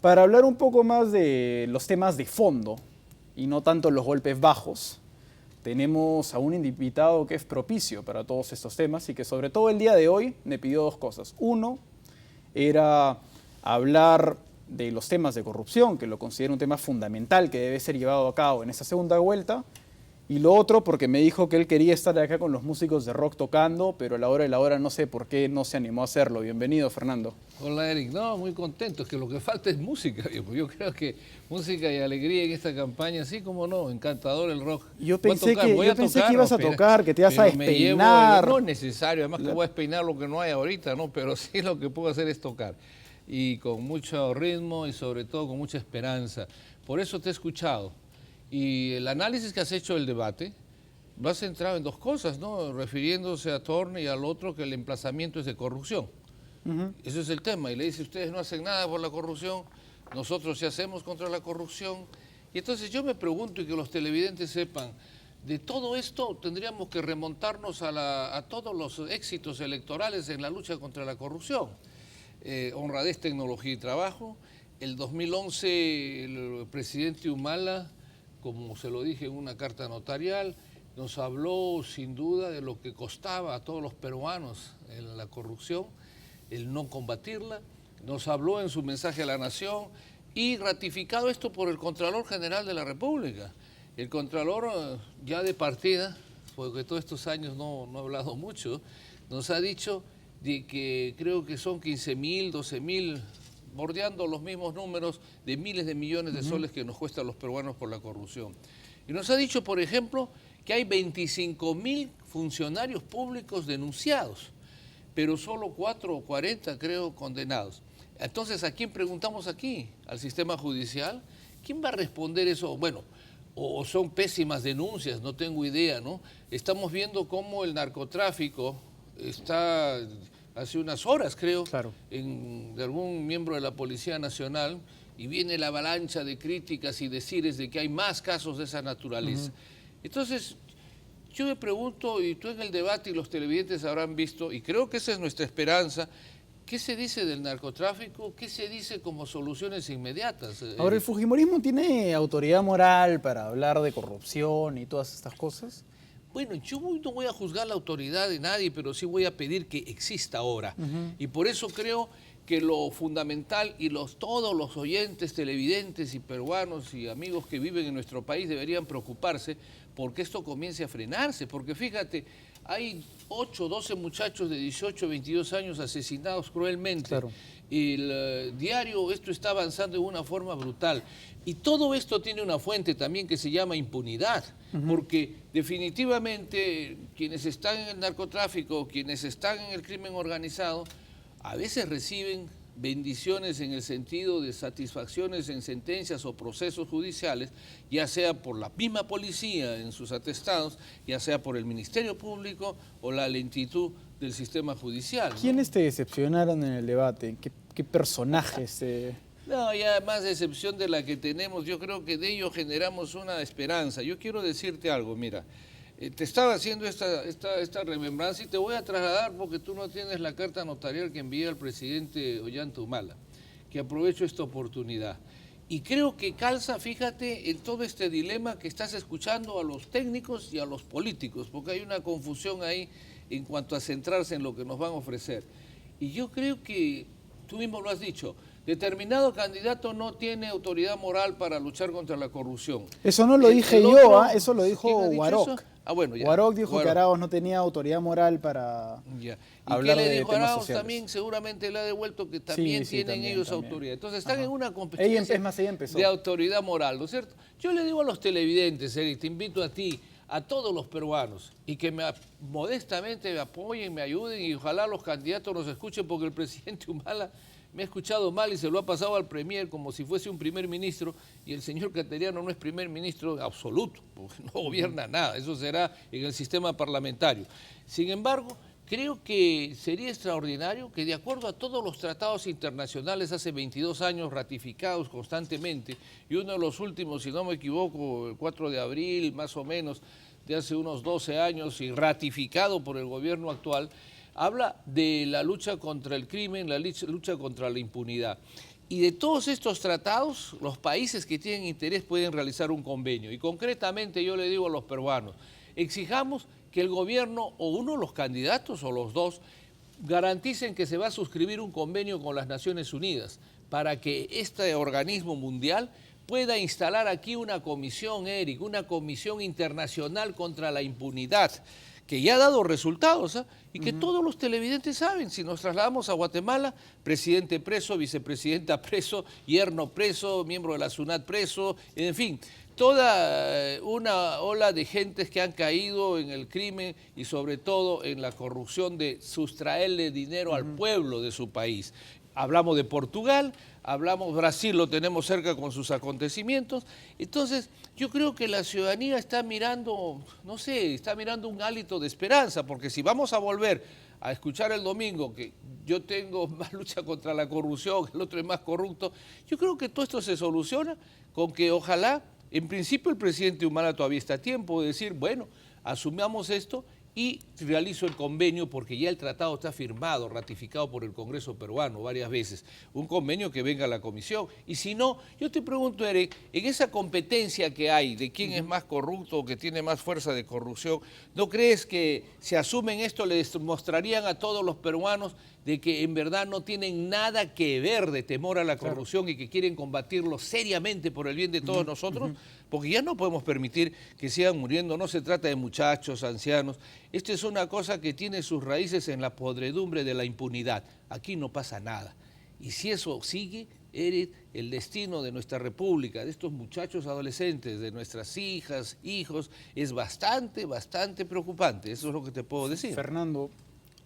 Para hablar un poco más de los temas de fondo y no tanto los golpes bajos, tenemos a un invitado que es propicio para todos estos temas y que sobre todo el día de hoy me pidió dos cosas. Uno era hablar de los temas de corrupción, que lo considero un tema fundamental que debe ser llevado a cabo en esta segunda vuelta. Y lo otro porque me dijo que él quería estar acá con los músicos de rock tocando, pero a la hora de la hora no sé por qué no se animó a hacerlo. Bienvenido, Fernando. Hola, Eric. No, muy contento. Es que lo que falta es música, viejo. Yo creo que música y alegría en esta campaña, sí, como no, encantador el rock. Yo pensé que ibas a tocar, que te ibas a despeinar. No es necesario, además que voy a despeinar lo que no hay ahorita, ¿no? Pero sí lo que puedo hacer es tocar. Y con mucho ritmo y sobre todo con mucha esperanza. Por eso te he escuchado. Y el análisis que has hecho del debate va centrado en dos cosas, ¿no? Refiriéndose a Thorne y al otro, que el emplazamiento es de corrupción. Ese es el tema. Y le dice, ustedes no hacen nada por la corrupción, nosotros sí hacemos contra la corrupción. Y entonces yo me pregunto, y que los televidentes sepan, de todo esto tendríamos que remontarnos a todos los éxitos electorales en la lucha contra la corrupción. Honradez, tecnología y trabajo. El 2011 el presidente Humala, como se lo dije en una carta notarial, nos habló sin duda de lo que costaba a todos los peruanos en la corrupción, el no combatirla, nos habló en su mensaje a la nación y ratificado esto por el Contralor General de la República. El Contralor ya de partida, porque todos estos años no ha hablado mucho, nos ha dicho de que creo que son 15.000, 12.000, bordeando los mismos números de miles de millones de soles que nos cuesta a los peruanos por la corrupción. Y nos ha dicho, por ejemplo, que hay 25.000 funcionarios públicos denunciados, pero solo 4 o 40, creo, condenados. Entonces, ¿a quién preguntamos aquí? ¿Al sistema judicial? ¿Quién va a responder eso? Bueno, o son pésimas denuncias, no tengo idea, ¿no? Estamos viendo cómo el narcotráfico está, hace unas horas creo, claro, de algún miembro de la Policía Nacional, y viene la avalancha de críticas y decires de que hay más casos de esa naturaleza. Entonces, yo me pregunto, y tú en el debate y los televidentes habrán visto, y creo que esa es nuestra esperanza, ¿qué se dice del narcotráfico? ¿Qué se dice como soluciones inmediatas? Ahora, ¿el fujimorismo tiene autoridad moral para hablar de corrupción y todas estas cosas? Bueno, yo no voy a juzgar la autoridad de nadie, pero sí voy a pedir que exista ahora. Y por eso creo que lo fundamental, y todos los oyentes, televidentes y peruanos y amigos que viven en nuestro país deberían preocuparse porque esto comience a frenarse. Porque fíjate, hay 8 o 12 muchachos de 18 o 22 años asesinados cruelmente. Claro. El diario, esto está avanzando de una forma brutal. Y todo esto tiene una fuente también que se llama impunidad, porque definitivamente quienes están en el narcotráfico, quienes están en el crimen organizado, a veces reciben bendiciones en el sentido de satisfacciones en sentencias o procesos judiciales, ya sea por la misma policía en sus atestados, ya sea por el Ministerio Público o la lentitud del sistema judicial, ¿no? ¿Quiénes te decepcionaron en el debate? ¿Qué personajes? No, ya más decepción de la que tenemos, yo creo que de ello generamos una esperanza. Yo quiero decirte algo, mira, te estaba haciendo esta remembranza y te voy a trasladar porque tú no tienes la carta notarial que envié al presidente Ollanta Humala, que aprovecho esta oportunidad. Y creo que calza, fíjate, en todo este dilema que estás escuchando a los técnicos y a los políticos, porque hay una confusión ahí en cuanto a centrarse en lo que nos van a ofrecer. Y yo creo que, tú mismo lo has dicho, determinado candidato no tiene autoridad moral para luchar contra la corrupción. Eso no lo dije yo, eso lo dijo Guaroc. Ah, bueno, ya. Guaroc dijo que Arauz no tenía autoridad moral para hablar de temas sociales. ¿Y qué le dijo Arauz? También seguramente le ha devuelto que también tienen también, ellos autoridad. Entonces están en una ella competencia empezó. de autoridad moral, ¿no es cierto? Yo le digo a los televidentes, Eric, te invito a ti, a todos los peruanos, y que modestamente me apoyen, me ayuden, y ojalá los candidatos nos escuchen, porque el presidente Humala me ha escuchado mal y se lo ha pasado al premier como si fuese un primer ministro, y el señor Cateriano no es primer ministro absoluto, porque no gobierna nada, eso será en el sistema parlamentario. Sin embargo, creo que sería extraordinario que, de acuerdo a todos los tratados internacionales hace 22 años ratificados constantemente, y uno de los últimos, si no me equivoco, el 4 de abril más o menos de hace unos 12 años y ratificado por el gobierno actual, habla de la lucha contra el crimen, la lucha contra la impunidad. Y de todos estos tratados, los países que tienen interés pueden realizar un convenio. Y concretamente yo le digo a los peruanos, exijamos que el gobierno o uno de los candidatos o los dos garanticen que se va a suscribir un convenio con las Naciones Unidas para que este organismo mundial pueda instalar aquí una comisión, Eric, una comisión internacional contra la impunidad, que ya ha dado resultados, ¿eh? Y que todos los televidentes saben. Si nos trasladamos a Guatemala, presidente preso, vicepresidenta preso, yerno preso, miembro de la SUNAT preso, en fin, toda una ola de gentes que han caído en el crimen y sobre todo en la corrupción de sustraerle dinero al pueblo de su país. Hablamos de Portugal, hablamos Brasil, lo tenemos cerca con sus acontecimientos. Entonces, yo creo que la ciudadanía está mirando, no sé, está mirando un hálito de esperanza, porque si vamos a volver a escuchar el domingo que yo tengo más lucha contra la corrupción, el otro es más corrupto, yo creo que todo esto se soluciona con que ojalá, en principio el presidente Humala todavía está a tiempo de decir, bueno, asumamos esto y realizo el convenio porque ya el tratado está firmado, ratificado por el Congreso peruano varias veces, un convenio que venga a la comisión. Y si no, yo te pregunto, Eric, en esa competencia que hay de quién es más corrupto o que tiene más fuerza de corrupción, ¿no crees que si asumen esto le demostrarían a todos los peruanos de que en verdad no tienen nada que ver de temor a la corrupción y que quieren combatirlo seriamente por el bien de todos nosotros? Porque ya no podemos permitir que sigan muriendo, no se trata de muchachos, ancianos. Esto es una cosa que tiene sus raíces en la podredumbre de la impunidad. Aquí no pasa nada. Y si eso sigue, Eric, el destino de nuestra república, de estos muchachos adolescentes, de nuestras hijas, hijos, es bastante, bastante preocupante. Eso es lo que te puedo decir. Fernando,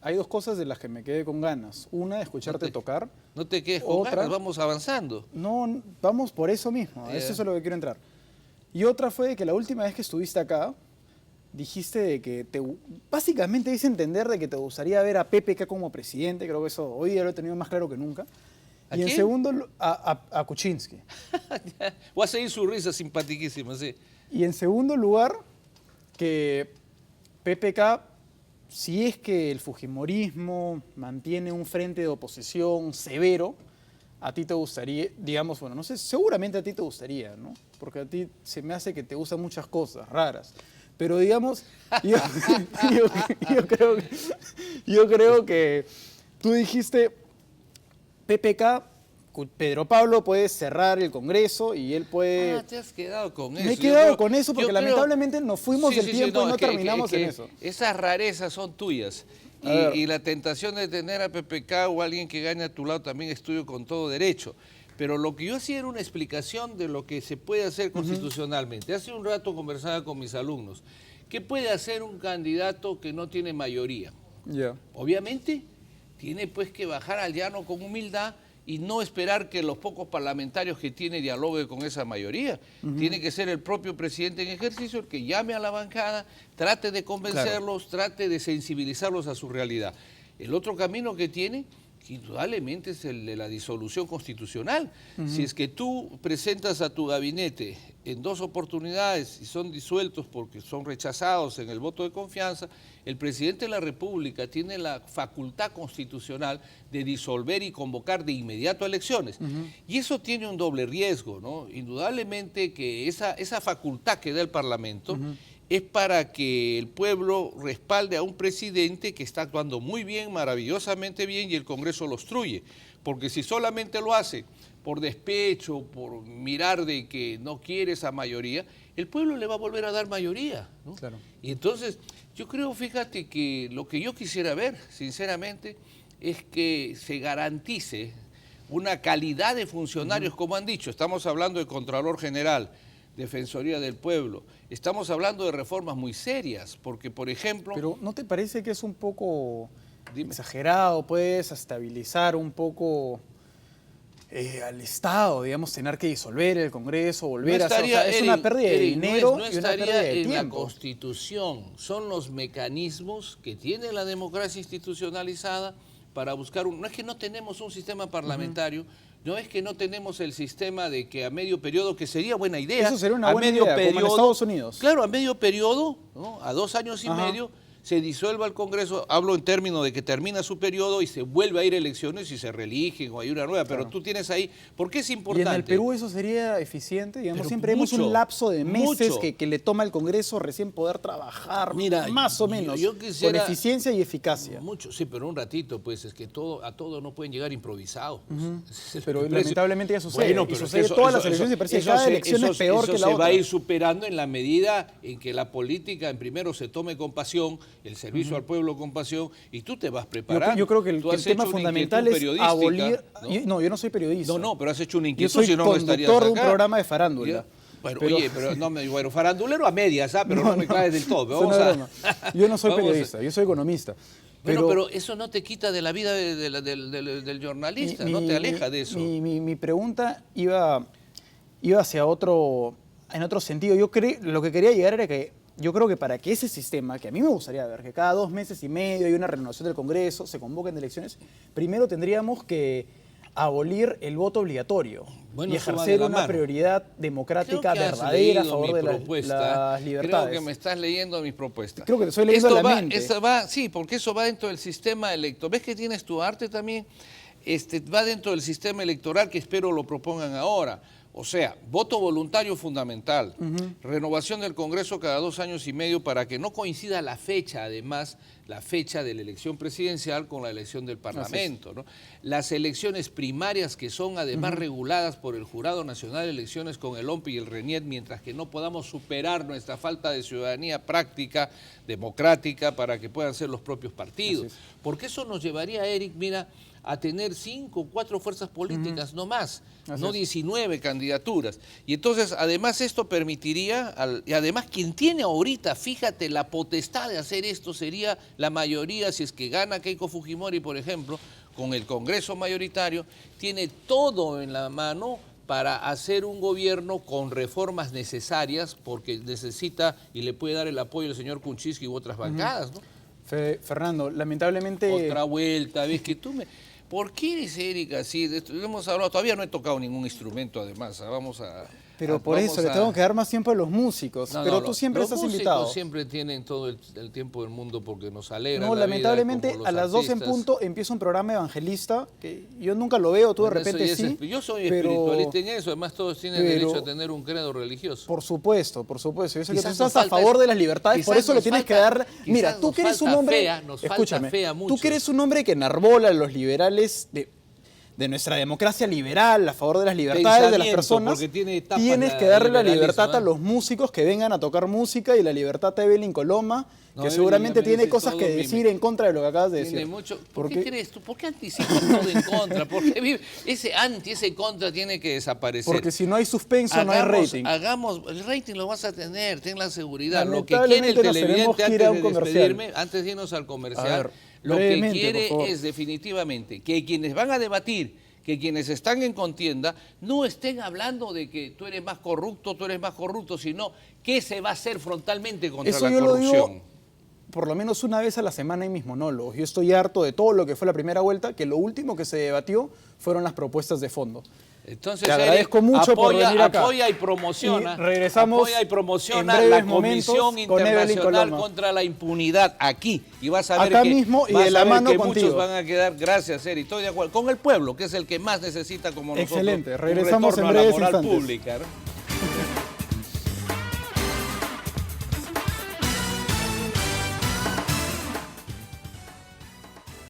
hay dos cosas de las que me quedé con ganas. Una, escucharte tocar. No te quedes con ganas, vamos avanzando. No, vamos por eso mismo, eso es a lo que quiero entrar. Y otra fue que la última vez que estuviste acá, dijiste de que básicamente dice entender de que te gustaría ver a PPK como presidente, creo que eso hoy día lo he tenido más claro que nunca. Y en segundo, a Kuczynski. Voy a seguir su risa simpatiquísima, sí. Y en segundo lugar, que PPK, si es que el fujimorismo mantiene un frente de oposición severo, a ti te gustaría, digamos, bueno, no sé, seguramente a ti te gustaría, ¿no? Porque a ti se me hace que te gustan muchas cosas raras. Pero digamos, yo creo que tú dijiste, PPK, Pedro Pablo puede cerrar el Congreso y él puede... Ah, te has quedado con eso. Me he quedado con eso porque lamentablemente nos fuimos del tiempo y no terminamos en eso. Esas rarezas son tuyas. Y la tentación de tener a PPK o alguien que gane a tu lado también es tuyo con todo derecho. Pero lo que yo hacía era una explicación de lo que se puede hacer constitucionalmente. Hace un rato conversaba con mis alumnos. ¿Qué puede hacer un candidato que no tiene mayoría? Obviamente tiene pues que bajar al llano con humildad y no esperar que los pocos parlamentarios que tiene dialoguen con esa mayoría. Tiene que ser el propio presidente en ejercicio el que llame a la bancada, trate de convencerlos, trate de sensibilizarlos a su realidad. El otro camino que tiene, indudablemente, es el de la disolución constitucional. Si es que tú presentas a tu gabinete en 2 oportunidades y son disueltos porque son rechazados en el voto de confianza, el presidente de la República tiene la facultad constitucional de disolver y convocar de inmediato elecciones. Y eso tiene un doble riesgo, ¿no? Indudablemente que esa facultad que da el Parlamento es para que el pueblo respalde a un presidente que está actuando muy bien, maravillosamente bien, y el Congreso lo obstruye. Porque si solamente lo hace por despecho, por mirar de que no quiere esa mayoría, el pueblo le va a volver a dar mayoría, ¿no? Claro. Y entonces, yo creo, fíjate, que lo que yo quisiera ver, sinceramente, es que se garantice una calidad de funcionarios, como han dicho. Estamos hablando de Contralor General, Defensoría del Pueblo. Estamos hablando de reformas muy serias, porque, por ejemplo... Pero ¿no te parece que es un poco exagerado? Puedes estabilizar un poco al Estado, digamos, tener que disolver el Congreso, volver a... es una pérdida de dinero y una pérdida de tiempo. En la Constitución, son los mecanismos que tiene la democracia institucionalizada para buscar no es que no tenemos un sistema parlamentario, no es que no tenemos el sistema de que a medio periodo, que sería buena idea. Eso sería una buena idea, como en Estados Unidos. Claro, a medio periodo, ¿no? A 2 años y medio, se disuelva el Congreso, hablo en términos de que termina su periodo y se vuelve a ir a elecciones y se reeligen o hay una nueva, pero tú tienes ahí, ¿por qué es importante? Y en el Perú eso sería eficiente, digamos, Pero siempre mucho, vemos un lapso de meses mucho. que le toma al Congreso recién poder trabajar, Mira, más o menos, yo quisiera, con eficiencia y eficacia. Mucho, sí, pero un ratito, pues es que a todo no pueden llegar improvisados. Pues. Ese es Pero el precio. lamentablemente ya sucede, Bueno, y pero sucede es que todas las elecciones y parece que cada elección es peor que la se otra. va a ir superando en la medida en que la política, en primero, se tome con pasión, el servicio al pueblo con pasión, y tú te vas preparando. Yo creo que el Tú has tema hecho una fundamental inquietud es periodística, abolir... ¿no? Yo no soy periodista. No, pero has hecho una Yo inquietud, soy si no, no estarías conductor de un acá. programa de farándula. Bueno, Pero- oye, pero bueno, farandulero a medias, pero no me claves del todo. es una Vamos a- broma. Yo no soy vamos a- periodista, yo soy economista. Bueno, pero eso no te quita de la vida del jornalista, no te aleja de eso. Mi pregunta iba hacia en otro sentido. Lo que quería llegar era que yo creo que para que ese sistema, que a mí me gustaría ver, que cada 2 meses y medio hay una renovación del Congreso, se convoquen elecciones, primero tendríamos que abolir el voto obligatorio Bueno, y eso va de ejercer la una mano. prioridad Creo democrática que has verdadera a leído favor mi de propuesta. las libertades. Creo que me estás leyendo mis propuestas. Creo que te estoy leyendo Esto la mente. Sí, porque eso va dentro del sistema electoral. ¿Ves que tienes tu arte también? Va dentro del sistema electoral que espero lo propongan ahora. O sea, voto voluntario fundamental, renovación del Congreso cada 2 años y medio para que no coincida la fecha, además, la fecha de la elección presidencial con la elección del Parlamento, ¿no? Las elecciones primarias que son además reguladas por el Jurado Nacional de Elecciones con el OMPE y el RENIET, mientras que no podamos superar nuestra falta de ciudadanía práctica, democrática, para que puedan ser los propios partidos. Porque eso nos llevaría, Eric, mira, a tener 5 o 4 fuerzas políticas, no más, no 19 candidaturas. Y entonces, además, esto permitiría, y además quien tiene ahorita, fíjate, la potestad de hacer esto sería la mayoría, si es que gana Keiko Fujimori, por ejemplo, con el Congreso mayoritario, tiene todo en la mano para hacer un gobierno con reformas necesarias, porque necesita y le puede dar el apoyo al señor Kuczynski u otras bancadas, ¿no? Fernando, lamentablemente... Otra vuelta, ves que tú me... ¿Por qué eres, Erika, así? De esto hemos hablado, todavía no he tocado ningún instrumento, además. Vamos a... Pero por vamos eso le tengo que dar más tiempo a los músicos. No, pero no, tú siempre estás invitado. Los músicos siempre tienen todo el tiempo del mundo porque nos alegra No, la lamentablemente vida, como a los las 2 en artistas. punto empieza un programa evangelista que yo nunca lo veo, tú de Bueno, eso repente ya es sí. yo soy pero- espiritualista en eso, además todos tienen pero- derecho a tener un credo religioso. Por supuesto, por supuesto. Yo sé que tú Quizás estás nos a falta favor eso. de las libertades, por Quizás eso le nos tienes que falta- dar... quizás Mira, tú nos que eres un falta hombre... fea, nos falta escúchame, fea a tú muchos. que eres un hombre que enarbola a los liberales de nuestra democracia liberal, a favor de las libertades de las Pensamiento, personas, porque tiene etapas tienes la- que darle la liberalismo, libertad a ¿eh? los músicos que vengan a tocar música y la libertad a Evelyn Coloma, No, que Evelyn, seguramente ya me tiene dices cosas todo, que Mimi. decir en contra de lo que acabas de Tiene decir. mucho. ¿Por Porque- qué crees tú? ¿Por qué anticipas todo en contra? Porque ese anti, ese contra tiene que desaparecer. Porque si no hay suspenso, no hay rating. El rating lo vas a tener, ten la seguridad. Lo que quiere el Lamentablemente nos tenemos televidente que ir a antes un de comercial. despedirme, antes de irnos al A comercial, ver, lo que brevemente, quiere por favor. es definitivamente que quienes van a debatir, que quienes están en contienda, no estén hablando de que tú eres más corrupto, sino qué se va a hacer frontalmente contra Eso la yo lo corrupción. digo por lo menos una vez a la semana en mis monólogos. Yo estoy harto de todo lo que fue la primera vuelta, que lo último que se debatió fueron las propuestas de fondo. Entonces, Te agradezco mucho por venir acá. apoya y promociona, Y regresamos apoya y promociona en breves la momentos Comisión con Evelyn Internacional Coloma. contra la Impunidad aquí. Y vas a ver Acá que, mismo y vas de la a ver mano que contigo. muchos van a quedar, gracias, Eri, estoy de acuerdo, con el pueblo, que es el que más necesita como nosotros. Excelente, un regresamos retorno en a la breves moral instantes. pública, ¿no?